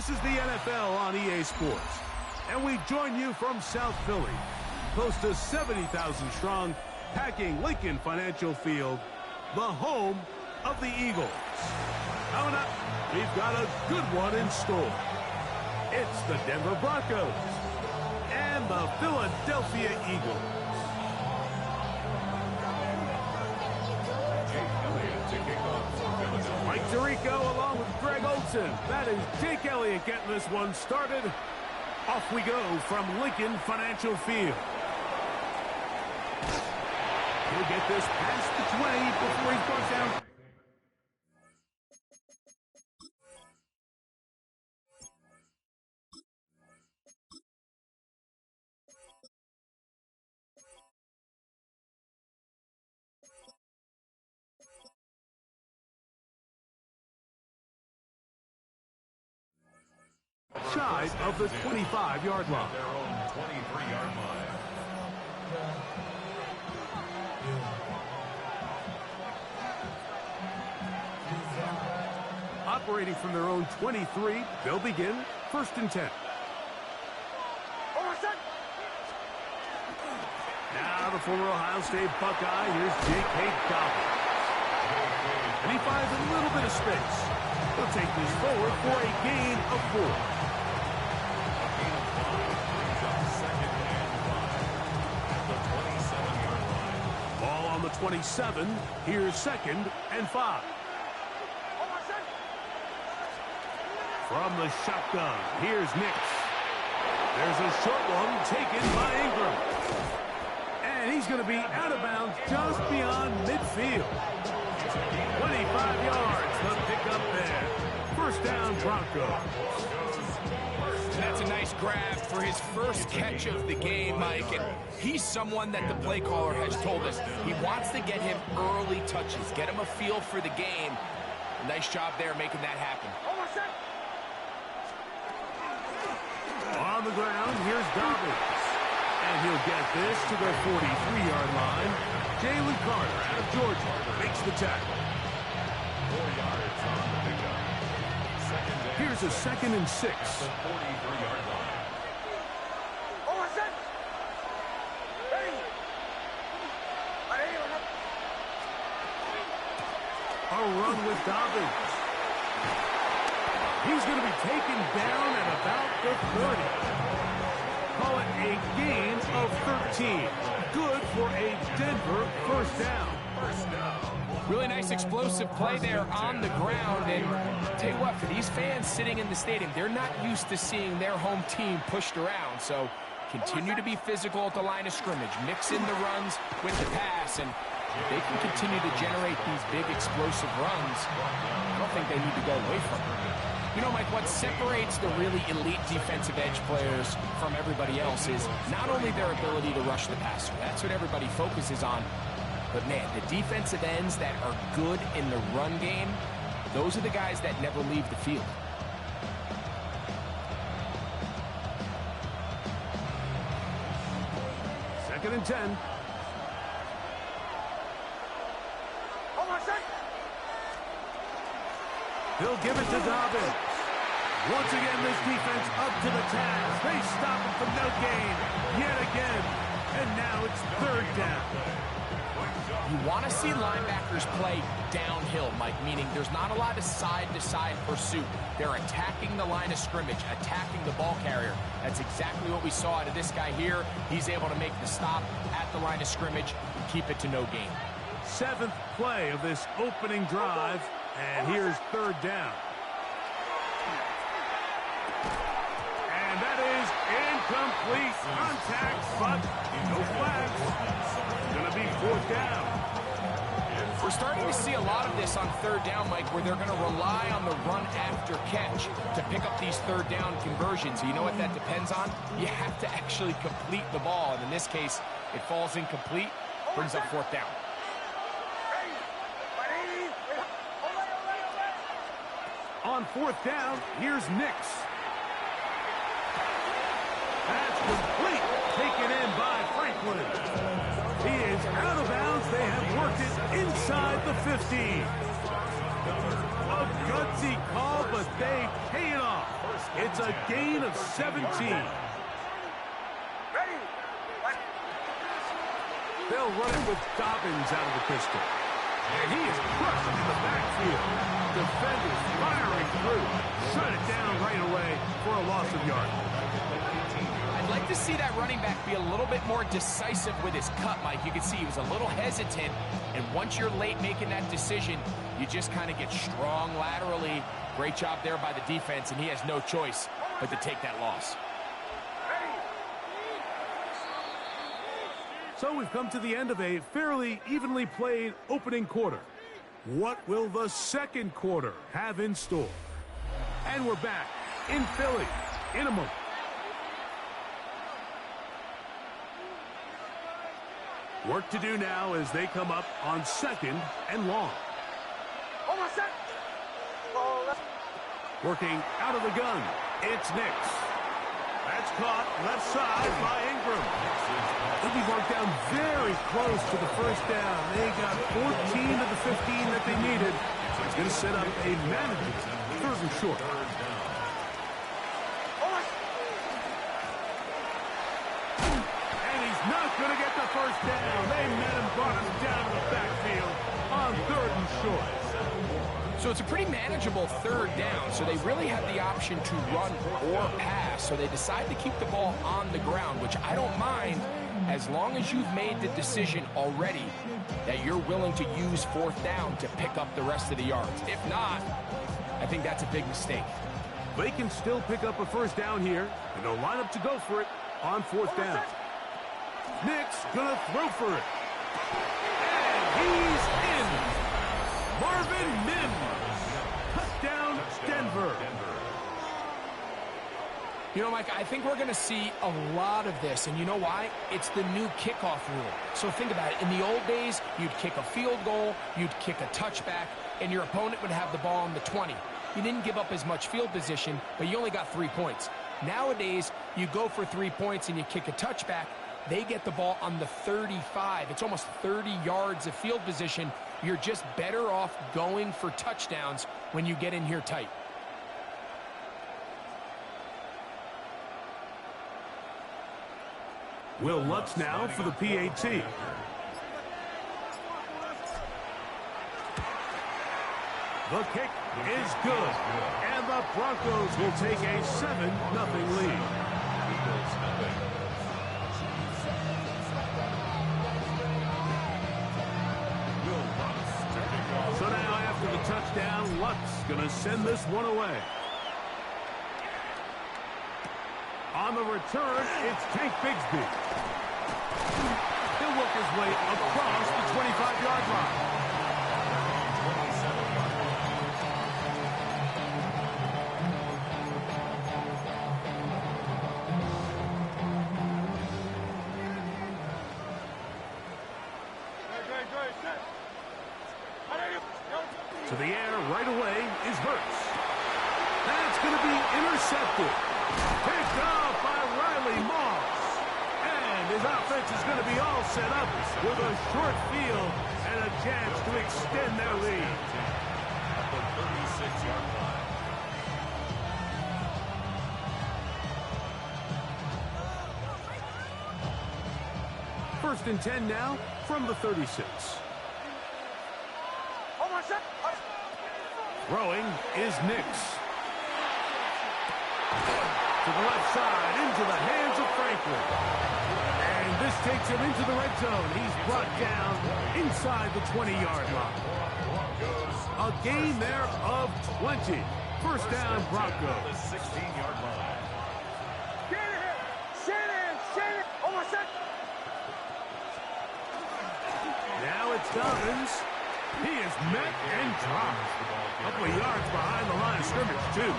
This is the NFL on EA Sports, and we join you from South Philly, close to 70,000 strong, packing Lincoln Financial Field, the home of the Eagles. Coming up, we've got a good one in store. It's the Denver Broncos and the Philadelphia Eagles. Mike Tirico along with Greg Olson. That is Jake Elliott getting this one started. Off we go from Lincoln Financial Field. He'll get this past the 20 before he's brought down. Shy of the 25-yard line. Their own 23-yard line. Operating from their own 23, they'll begin 1st and 10. Now the former Ohio State Buckeye, here's J.K. Dobbins. And he finds a little bit of space. He'll take this forward for a gain of 4. Ball on the 27. Here's 2nd and 5. From the shotgun, here's Nix. There's a short one taken by Ingram. And he's going to be out of bounds just beyond midfield. 25 yards, the pickup there. 1st down, Broncos. That's a nice grab for his first catch of the game, Mike. And he's someone that the play caller has told us he wants to get him early touches, get him a feel for the game. Nice job there making that happen. On the ground, here's Dobbins. And he'll get this to the 43-yard line. Jalen Carter out of Georgia makes the tackle. 4 yards on the pickup. Here's a 2nd and 6. The 43-yard line. A run with Dobbins. He's going to be taken down at about the 30. Call it a gain of 13. Good for a Denver 1st down. Really nice explosive play there on the ground. And tell you what, for these fans sitting in the stadium, they're not used to seeing their home team pushed around. So continue to be physical at the line of scrimmage. Mix in the runs with the pass. And they can continue to generate these big explosive runs. I don't think they need to go away from it. You know, Mike, what separates the really elite defensive edge players from everybody else is not only their ability to rush the passer. That's what everybody focuses on. But, man, the defensive ends that are good in the run game, those are the guys that never leave the field. Second and 10. He'll give it to Dobbins. Once again, this defense up to the task. They stop him from no gain yet again. And now it's 3rd down. You want to see linebackers play downhill, Mike, meaning there's not a lot of side-to-side pursuit. They're attacking the line of scrimmage, attacking the ball carrier. That's exactly what we saw out of this guy here. He's able to make the stop at the line of scrimmage and keep it to no gain. 7th play of this opening drive. And here's 3rd down. And that is incomplete. Contact, but no flags. Going to be 4th down. We're starting to see a lot of this on 3rd down, Mike, where they're going to rely on the run after catch to pick up these 3rd down conversions. You know what that depends on? You have to actually complete the ball. And in this case, it falls incomplete, brings up 4th down. On 4th down, here's Nix. That's complete. Taken in by Franklin. He is out of bounds. They have worked it inside the 15. A A gutsy call, but they pay it off. It's a gain of 17. They'll run it with Dobbins out of the pistol. And he is crushed in the backfield. Defenders firing through. Shut it down right away for a loss of yard. I'd like to see that running back be a little bit more decisive with his cut, Mike. You can see he was a little hesitant, and once you're late making that decision, you just kind of get strong laterally. Great job there by the defense, and he has no choice but to take that loss. So we've come to the end of a fairly evenly played opening quarter. What will the second quarter have in store? And we're back in Philly in a moment. Work to do now as they come up on 2nd and long. Working out of the gun, it's Nix. That's caught left side by Ingram. They'll be marked down very close to the first down. They got 14 of the 15 that they needed. It's going to set up a manageable 3rd and short. And he's not going to get the first down. They met him, brought him down to the backfield on 3rd and short. So it's a pretty manageable 3rd down, so they really have the option to run or pass. So they decide to keep the ball on the ground, which I don't mind as long as you've made the decision already that you're willing to use 4th down to pick up the rest of the yards. If not, I think that's a big mistake. They can still pick up a 1st down here, and they'll line up to go for it on 4th down. Nix gonna throw for it. And he's in. Marvin Mims. Touchdown, Denver. You know, Mike, I think we're going to see a lot of this, and you know why? It's the new kickoff rule. So think about it. In the old days, you'd kick a field goal, you'd kick a touchback, and your opponent would have the ball on the 20. You didn't give up as much field position, but you only got 3 points. Nowadays, you go for 3 points and you kick a touchback, they get the ball on the 35. It's almost 30 yards of field position. You're just better off going for touchdowns when you get in here tight. Will Lutz now for the PAT. The kick is good, and the Broncos will take a 7-0 lead. So now after the touchdown, Lutz going to send this one away. On the return, it's Tank Bigsby. He'll work his way across the 25-yard line. To the air right away is Hurts. That's going to be intercepted. Picked up by Riley Moss. And his offense is going to be all set up with a short field and a chance to extend their lead. At the 36-yard line. First and 10 now from the 36. Throwing is Nix. To the left side, into the hands of Franklin. And this takes him into the red zone. He's brought down inside the 20-yard line. A gain there of 20. First down, Broncos. 16-yard line. Now it's Dobbins. He is met and dropped. A couple of yards behind the line of scrimmage, too.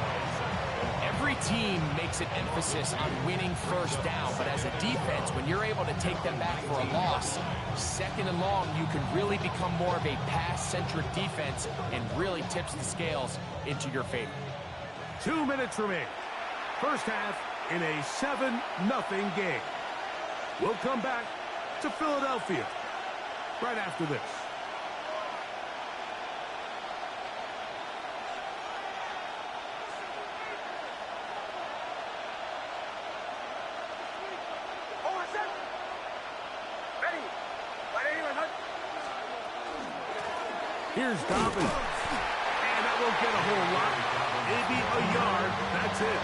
Every team makes an emphasis on winning first down, but as a defense, when you're able to take them back for a loss, 2nd and long, you can really become more of a pass-centric defense and really tips the scales into your favor. 2 minutes remain. First half in a 7-0 game. We'll come back to Philadelphia right after this. Here's Dobbins. And that won't get a whole lot. Maybe a yard. That's it.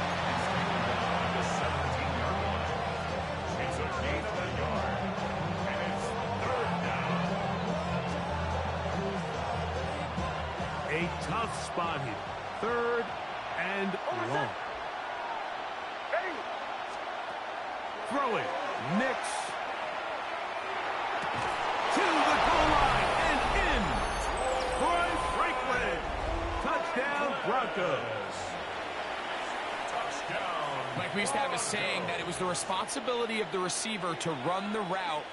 The 17-yard line. It's a gain of a yard. And it's third down. A tough spot here. Third and long. Throwing. Nix. To the goal line and in. Troy Franklin. Touchdown, Broncos. Touchdown. Like we used to have a saying that it was the responsibility of the receiver to run the route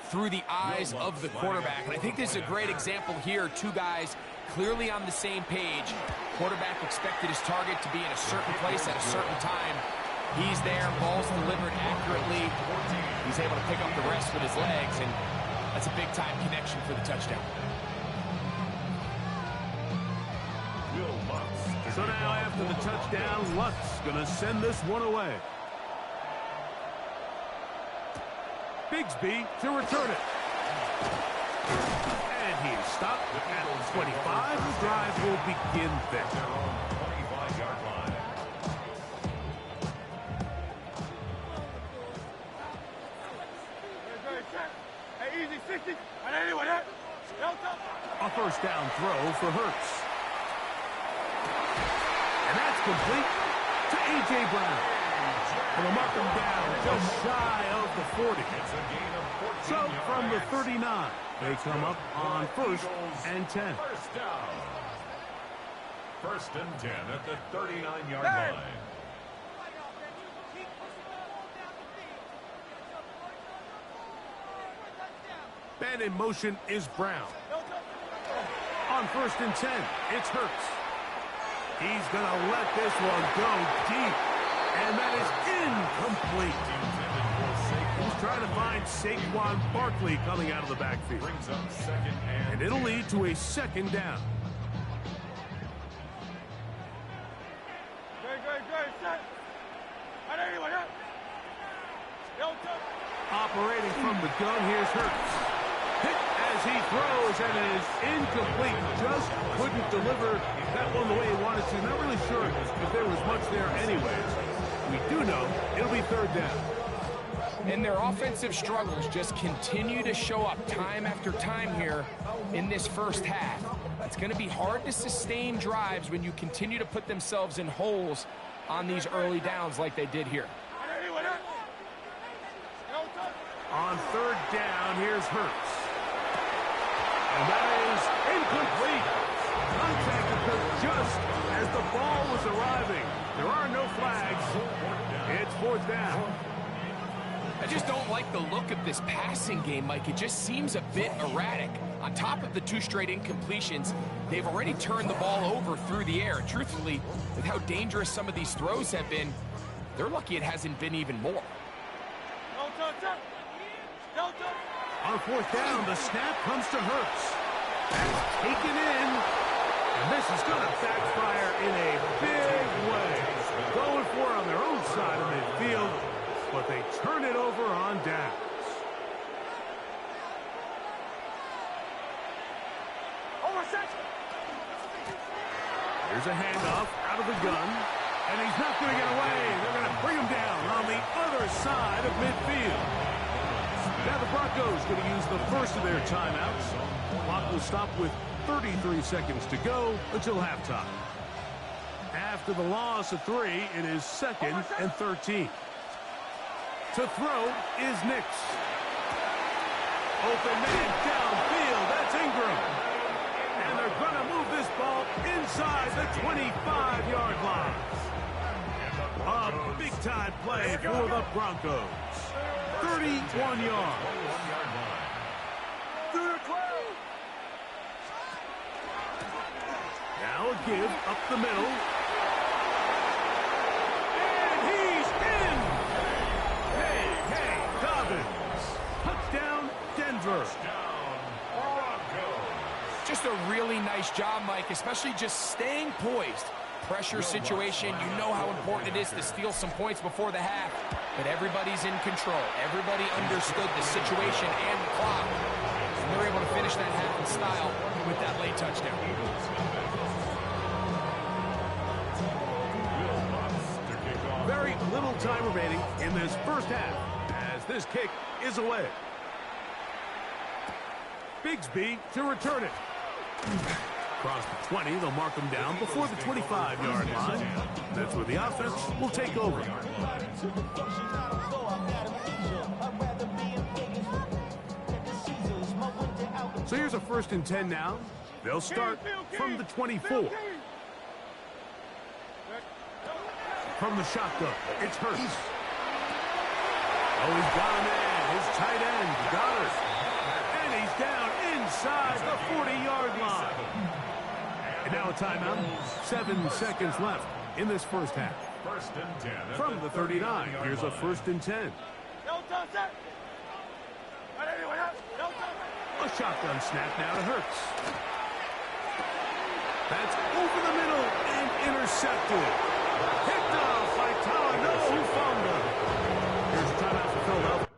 through the eyes of the quarterback. And I think this is a great example here. Two guys clearly on the same page. Quarterback expected his target to be in a certain place at a certain time. He's there, ball's delivered accurately. He's able to pick up the rest with his legs, and that's a big-time connection for the touchdown. So now after the touchdown, Luck's going to send this one away. Bigsby to return it. And he's stopped at the 25. The drive will begin there. Their own 25-yard line. A first down throw for Hurts. And that's complete to A.J. Brown. And they'll mark him down just shy of the 40. It's a gain of 14 So from the yards. 39, they come up on first and 10. First down. First and 10 at the 39-yard line. Man in motion is Brown. On first and 10, it's Hurts. He's going to let this one go deep. And that is incomplete. He's trying to find Saquon Barkley coming out of the backfield. Brings up second And it'll lead to a second down. Operating from the gun, here's Hurts. Hit as he throws, and it is incomplete. Just couldn't deliver that one the way he wanted to. Not really sure if there was much there anyways. We do know it'll be third down. And their offensive struggles just continue to show up time after time here in this first half. It's going to be hard to sustain drives when you continue to put themselves in holes on these early downs like they did here. On third down, here's Hurts. And that is incomplete. Contact occurred just as the ball was arriving. There are no flags. It's fourth down. I just don't like the look of this passing game, Mike. It just seems a bit erratic. On top of the two straight incompletions, they've already turned the ball over through the air. And truthfully, with how dangerous some of these throws have been, they're lucky it hasn't been even more. On fourth down, the snap comes to Hurts. That's taken in. And this is going to backfire in a big way. Going for it on their own side of midfield, but they turn it over on downs. Here's a handoff out of the gun. And he's not going to get away. They're going to bring him down on the other side of midfield. Now the Broncos going to use the first of their timeouts. Clock will stop with 33 seconds to go until halftime. After the loss of 3, it is second and 13. To throw is Nix. Open man downfield. That's Ingram. And they're going to move this ball inside the 25-yard line. A big-time play for the Broncos. 31 yards. Now a give up the middle. And he's in. Hey, Dobbins. Touchdown, Denver. Just a really nice job, Mike, especially just staying poised pressure situation. You know how important it is to steal some points before the half. But everybody's in control. Everybody understood the situation and the clock. And they're able to finish that half in style with that late touchdown. Very little time remaining in this first half as this kick is away. Bigsby to return it. Across the 20, they'll mark him down before the 25-yard line. That's where the offense will take over. So here's a 1st and 10 now. They'll start from the 24. From the shotgun, it's Hurts. Oh, he's got a man. His tight end, Goddard. And he's down inside the 40-yard line. And now a timeout. 7 seconds left in this first half. 1st and 10. From the 39, here's a 1st and 10. A shotgun snap now to Hurts. That's over the middle and intercepted. Picked off by Talanoa, who fumbled. Here's a timeout for Philadelphia.